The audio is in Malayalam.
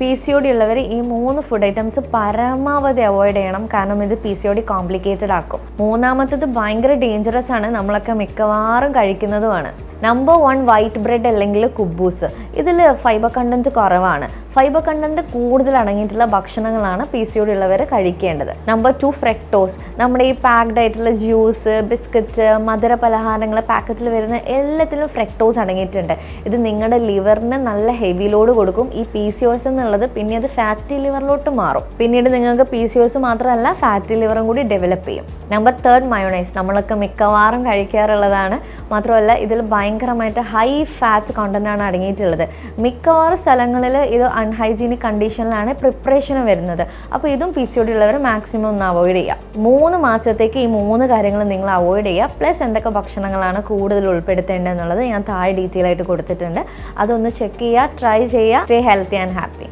PCOD ഉള്ളവർ ഈ 3 ഫുഡ് ഐറ്റംസ് പരമാവധി അവോയ്ഡ് ചെയ്യണം. കാരണം ഇത് PCOD കോംപ്ലിക്കേറ്റഡ് ആക്കും. മൂന്നാമത്തത് ഭയങ്കര ഡേഞ്ചറസ് ആണ്, നമ്മളൊക്കെ മിക്കവാറും കഴിക്കുന്നതുമാണ്. നമ്പർ 1 വൈറ്റ് ബ്രെഡ് അല്ലെങ്കിൽ കുബൂസ്. ഇതിൽ ഫൈബർ കണ്ടന്റ് കുറവാണ്. ഫൈബർ കണ്ടന്റ് കൂടുതൽ അടങ്ങിയിട്ടുള്ള ഭക്ഷണങ്ങളാണ് PCOD ഉള്ളവർ കഴിക്കേണ്ടത്. Number 2 fructose. നമ്മുടെ ഈ പാക്ഡ് ആയിട്ടുള്ള ജ്യൂസ്, ബിസ്ക്കറ്റ്, മധുര പലഹാരങ്ങൾ പാക്കറ്റിൽ വരുന്ന എല്ലാത്തിലും ഫ്രക്ടോസ് അടങ്ങിയിട്ടുണ്ട്. ഇത് നിങ്ങളുടെ ലിവറിന് നല്ല ഹെവി ലോഡ് കൊടുക്കും. ഈ PCOS എന്നുള്ളത് പിന്നെ അത് ഫാറ്റി ലിവറിലോട്ട് മാറും. പിന്നീട് നിങ്ങൾക്ക് PCOS മാത്രമല്ല ഫാറ്റി ലിവറും കൂടി ഡെവലപ്പ് ചെയ്യും. Number 3 mayonnaise. നമ്മളൊക്കെ മിക്കവാറും കഴിക്കാറുള്ളതാണ്. മാത്രമല്ല ഇതിൽ ഭയങ്കരമായിട്ട് ഹൈ ഫാറ്റ് കണ്ടന്റ് ആണ് അടങ്ങിയിട്ടുള്ളത്. മിക്കവാറും സ്ഥലങ്ങളിൽ ഇത് അൺഹൈജീനിക് കണ്ടീഷനിലാണ് പ്രിപ്പറേഷൻ വരുന്നത്. അപ്പോൾ ഇതും PCOD ഉള്ളവർ മാക്സിമം ഒന്ന് അവോയ്ഡ് ചെയ്യുക. 3 മാസത്തേക്ക് ഈ 3 കാര്യങ്ങൾ നിങ്ങൾ അവോയ്ഡ് ചെയ്യുക. പ്ലസ് എന്തൊക്കെ ഭക്ഷണങ്ങളാണ് കൂടുതൽ ഉൾപ്പെടുത്തേണ്ടത് എന്നുള്ളത് ഞാൻ താഴെ ഡീറ്റെയിൽ ആയിട്ട് കൊടുത്തിട്ടുണ്ട്. അതൊന്ന് ചെക്ക് ചെയ്യുക, ട്രൈ ചെയ്യുക. Stay healthy and happy.